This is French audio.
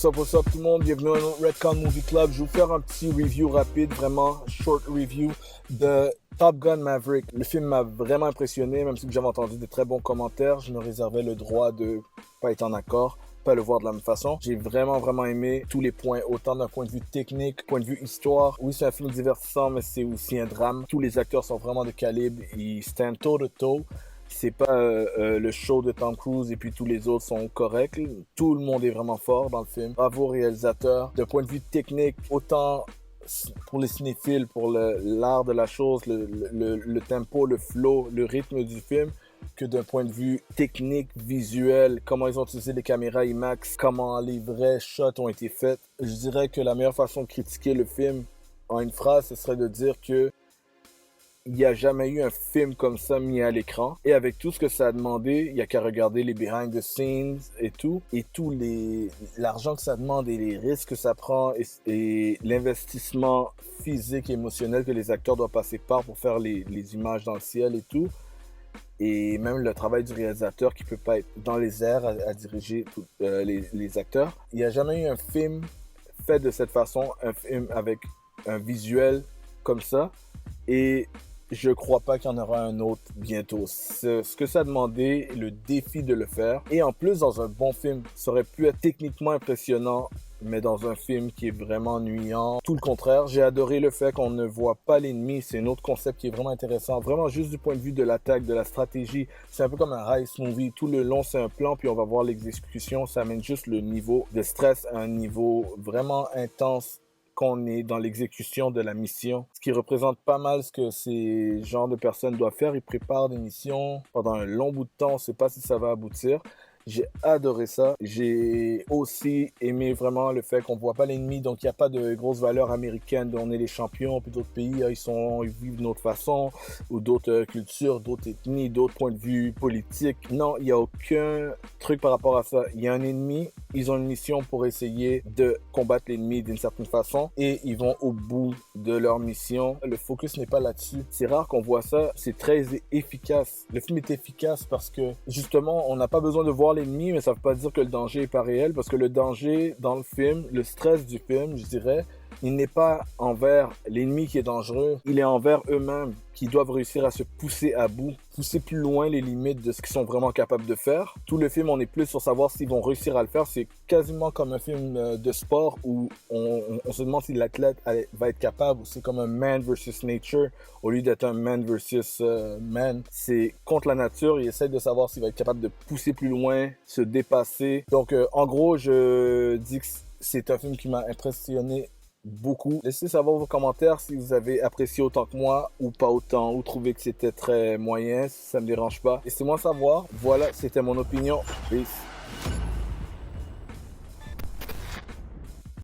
What's up tout le monde, bienvenue à notre Redcon Movie Club. Je vais vous faire un petit review rapide, vraiment short review de Top Gun Maverick. Le film m'a vraiment impressionné, même si j'avais entendu des très bons commentaires. Je me réservais le droit de pas être en accord, pas le voir de la même façon. J'ai vraiment aimé tous les points, autant d'un point de vue technique, point de vue histoire. Oui, c'est un film divertissant, mais c'est aussi un drame. Tous les acteurs sont vraiment de calibre, ils stand toe to toe. C'est pas le show de Tom Cruise et puis tous les autres sont corrects. Tout le monde est vraiment fort dans le film. Bravo au réalisateur. D'un point de vue technique, autant pour les cinéphiles, pour l'art de la chose, le tempo, le flow, le rythme du film, que d'un point de vue technique, visuel, comment ils ont utilisé les caméras IMAX, comment les vrais shots ont été faits. Je dirais que la meilleure façon de critiquer le film en une phrase, ce serait de dire que il n'y a jamais eu un film comme ça mis à l'écran. Et avec tout ce que ça a demandé, il n'y a qu'à regarder les behind the scenes et tout l'argent que ça demande et les risques que ça prend et l'investissement physique et émotionnel que les acteurs doivent passer par pour faire les images dans le ciel et tout. Et même le travail du réalisateur qui peut pas être dans les airs à diriger les acteurs. Il n'y a jamais eu un film fait de cette façon, un film avec un visuel comme ça. Et je crois pas qu'il y en aura un autre bientôt. Ce que ça a demandé, le défi de le faire. Et en plus, dans un bon film, ça aurait pu être techniquement impressionnant, mais dans un film qui est vraiment ennuyant. Tout le contraire, j'ai adoré le fait qu'on ne voit pas l'ennemi. C'est un autre concept qui est vraiment intéressant. Vraiment juste du point de vue de l'attaque, de la stratégie. C'est un peu comme un heist movie. Tout le long, c'est un plan, puis on va voir l'exécution. Ça amène juste le niveau de stress à un niveau vraiment intense qu'on est dans l'exécution de la mission, ce qui représente pas mal ce que ces genres de personnes doivent faire. Ils préparent des missions pendant un long bout de temps, on ne sait pas si ça va aboutir. J'ai adoré ça. J'ai aussi aimé vraiment le fait qu'on ne voit pas l'ennemi, donc il n'y a pas de grosses valeurs américaines, on est les champions, puis d'autres pays, ils vivent d'une autre façon, ou d'autres cultures, d'autres ethnies, d'autres points de vue politiques. Non, il n'y a aucun truc par rapport à ça. Il y a un ennemi, ils ont une mission pour essayer de combattre l'ennemi d'une certaine façon, et ils vont au bout de leur mission. Le focus n'est pas là-dessus. C'est rare qu'on voit ça, c'est très efficace. Le film est efficace parce que, justement, on n'a pas besoin de voir l'ennemi, mais ça veut pas dire que le danger est pas réel, parce que le danger dans le film, le stress du film, je dirais, il n'est pas envers l'ennemi qui est dangereux, il est envers eux-mêmes qui doivent réussir à se pousser à bout, pousser plus loin les limites de ce qu'ils sont vraiment capables de faire. Tout le film, on est plus sur savoir s'ils vont réussir à le faire. C'est quasiment comme un film de sport où on se demande si l'athlète va être capable, ou c'est comme un man versus nature au lieu d'être un man versus man. C'est contre la nature, il essaie de savoir s'il va être capable de pousser plus loin, se dépasser. Donc en gros, je dis que c'est un film qui m'a impressionné beaucoup. Laissez savoir vos commentaires si vous avez apprécié autant que moi ou pas autant, ou trouvez que c'était très moyen, ça me dérange pas. Laissez-moi savoir. Voilà, c'était mon opinion. Peace.